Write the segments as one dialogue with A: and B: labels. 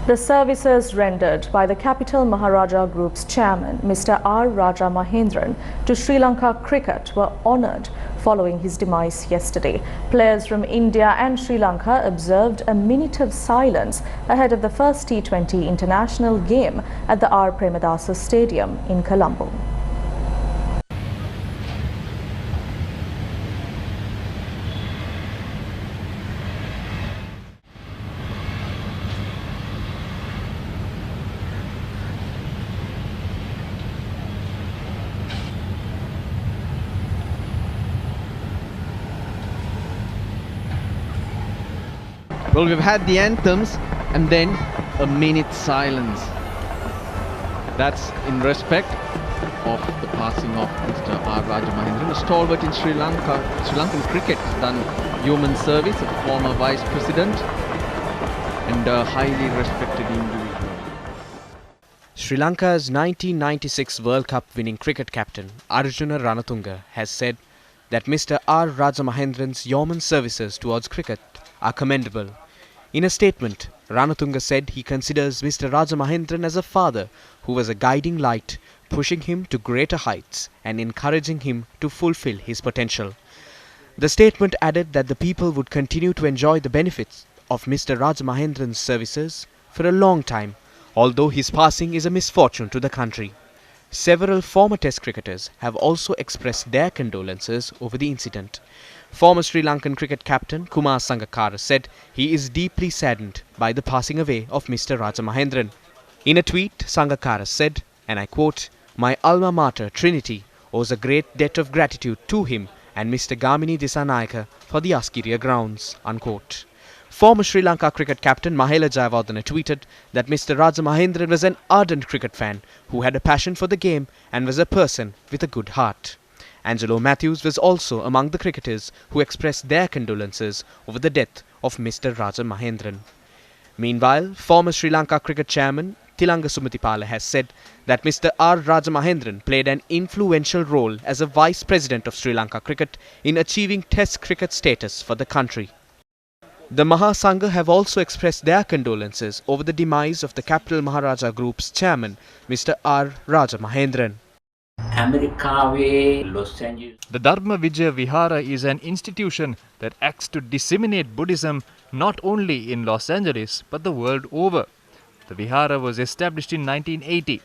A: The services rendered by the Capital Maharaja Group's chairman, Mr. R. Rajamahendran, to Sri Lanka cricket were honoured following his demise yesterday. Players from India and Sri Lanka observed a minute of silence ahead of the first T20 international game at the R. Premadasa Stadium in Colombo.
B: Well, we've had the anthems and then a minute silence. That's in respect of the passing of Mr. R. Rajamahendran, a stalwart in Sri Lankan cricket, done human service, a former vice president and a highly respected individual.
C: Sri Lanka's 1996 World Cup winning cricket captain Arjuna Ranatunga has said that Mr. R. Rajamahendran's yeoman services towards cricket are commendable. In a statement, Ranatunga said he considers Mr. Rajamahendran as a father who was a guiding light, pushing him to greater heights and encouraging him to fulfill his potential. The statement added that the people would continue to enjoy the benefits of Mr. Rajamahendran's services for a long time, although his passing is a misfortune to the country. Several former Test cricketers have also expressed their condolences over the incident. Former Sri Lankan cricket captain Kumar Sangakkara said he is deeply saddened by the passing away of Mr. Rajamahendran. In a tweet, Sangakkara said, and I quote, "My alma mater, Trinity, owes a great debt of gratitude to him and Mr. Gamini Disanayaka for the Askiriya grounds," unquote. Former Sri Lanka cricket captain Mahela Jayawardene tweeted that Mr. Rajamahendran was an ardent cricket fan who had a passion for the game and was a person with a good heart. Angelo Matthews was also among the cricketers who expressed their condolences over the death of Mr. Rajamahendran. Meanwhile, former Sri Lanka cricket chairman Tilanga Sumatipala has said that Mr. R. Rajamahendran played an influential role as a vice president of Sri Lanka cricket in achieving Test cricket status for the country. The Mahasangha have also expressed their condolences over the demise of the Capital Maharaja Group's chairman, Mr. R. Rajamahendran.
D: The Dharma Vijaya Vihara is an institution that acts to disseminate Buddhism not only in Los Angeles but the world over. The Vihara was established in 1980.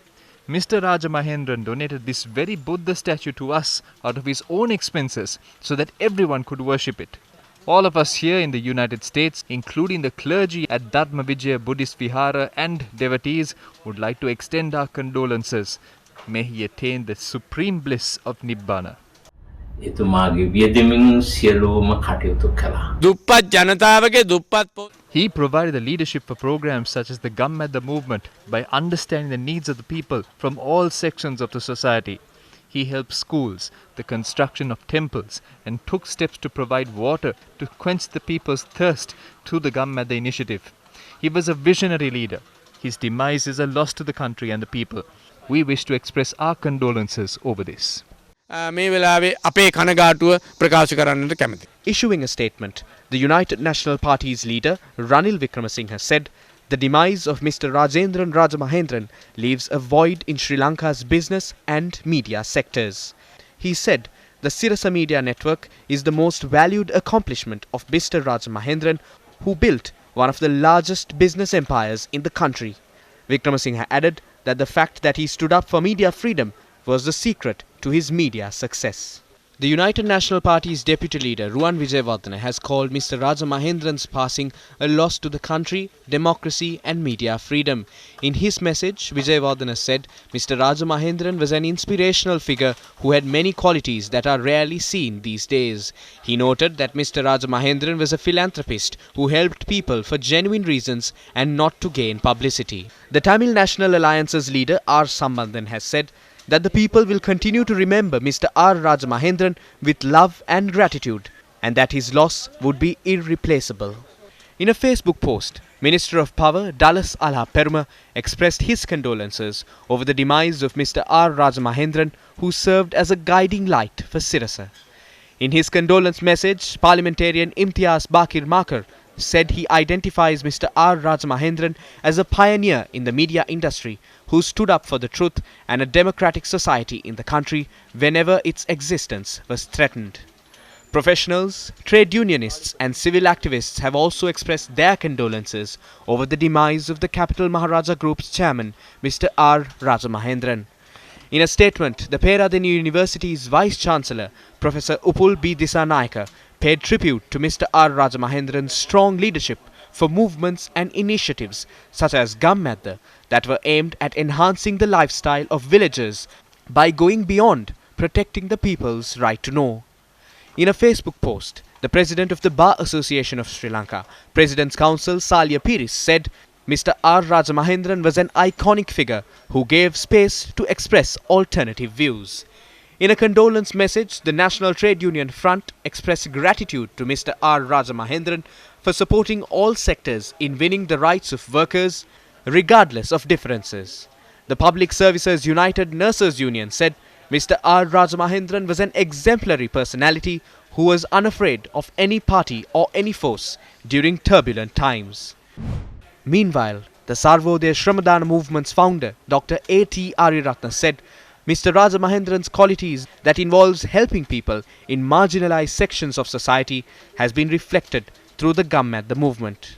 D: Mr. Rajamahendran donated this very Buddha statue to us out of his own expenses so that everyone could worship it. All of us here in the United States, including the clergy at Dharma Vijaya Buddhist Vihara and devotees, would like to extend our condolences. May he attain the supreme bliss of Nibbana. He provided the leadership for programs such as the Gammada movement by understanding the needs of the people from all sections of the society. He helped schools, the construction of temples, and took steps to provide water to quench the people's thirst through the Gammada initiative. He was a visionary leader. His demise is a loss to the country and the people. We wish to express our condolences over this.
C: Issuing a statement, the United National Party's leader Ranil Wickremesinghe said the demise of Mr. Rajendran Rajamahendran leaves a void in Sri Lanka's business and media sectors. He said the Sirasa Media Network is the most valued accomplishment of Mr. Rajamahendran, who built one of the largest business empires in the country. Wickremesinghe added that the fact that he stood up for media freedom was the secret to his media success. The United National Party's deputy leader Ruwan Wijewardene has called Mr. Rajamahendran's passing a loss to the country, democracy and media freedom. In his message, Wijewardene said Mr. Rajamahendran was an inspirational figure who had many qualities that are rarely seen these days. He noted that Mr. Rajamahendran was a philanthropist who helped people for genuine reasons and not to gain publicity. The Tamil National Alliance's leader R. Sambandhan has said that the people will continue to remember Mr. R. Rajamahendran with love and gratitude, and that his loss would be irreplaceable. In a Facebook post, Minister of Power Dallas Alha Peruma expressed his condolences over the demise of Mr. R. Rajamahendran, who served as a guiding light for Sirasa. In his condolence message, parliamentarian Imtiaz Bakir Makar, said he identifies Mr. R. Rajamahendran as a pioneer in the media industry who stood up for the truth and a democratic society in the country whenever its existence was threatened. Professionals, trade unionists and civil activists have also expressed their condolences over the demise of the Capital Maharaja Group's chairman, Mr. R. Rajamahendran. In a statement, the Peradeniya University's Vice-Chancellor, Professor Upul B. Disanayake, paid tribute to Mr. R. Rajamahendran's strong leadership for movements and initiatives such as Gammadda that were aimed at enhancing the lifestyle of villagers by going beyond protecting the people's right to know. In a Facebook post, the President of the Bar Association of Sri Lanka, President's Council Salya Piris, said Mr. R. Rajamahendran was an iconic figure who gave space to express alternative views. In a condolence message, the National Trade Union Front expressed gratitude to Mr. R. Rajamahendran for supporting all sectors in winning the rights of workers, regardless of differences. The Public Services United Nurses Union said Mr. R. Rajamahendran was an exemplary personality who was unafraid of any party or any force during turbulent times. Meanwhile, the Sarvodaya Shramadana movement's founder, Dr. A.T. Ariyaratne, said Mr. Rajamahendran's qualities that involves helping people in marginalized sections of society has been reflected through the Gammadda movement.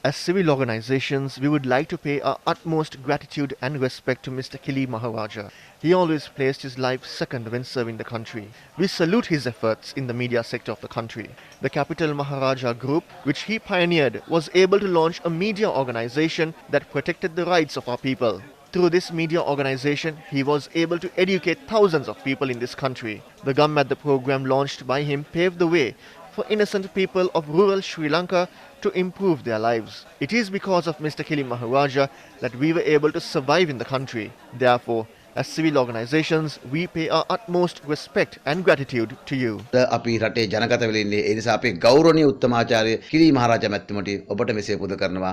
E: As civil organizations, we would like to pay our utmost gratitude and respect to Mr. Kili Maharaja. He always placed his life second when serving the country. We salute his efforts in the media sector of the country. The Capital Maharaja Group, which he pioneered, was able to launch a media organization that protected the rights of our people. Through this media organization, he was able to educate thousands of people in this country. The Gammadda program launched by him paved the way for innocent people of rural Sri Lanka to improve their lives. It is because of Mr. Kili Maharaja that we were able to survive in the country. Therefore, as civil organizations, we pay our utmost respect and gratitude to you.
F: අපි රටේ ජනගත වෙලා ඉන්නේ ඒ නිසා අපි ගෞරවනීය උත්තමාචාර්ය කිලි මහරජා මැතිතුමට ඔබට මෙසේ පුද කරනවා.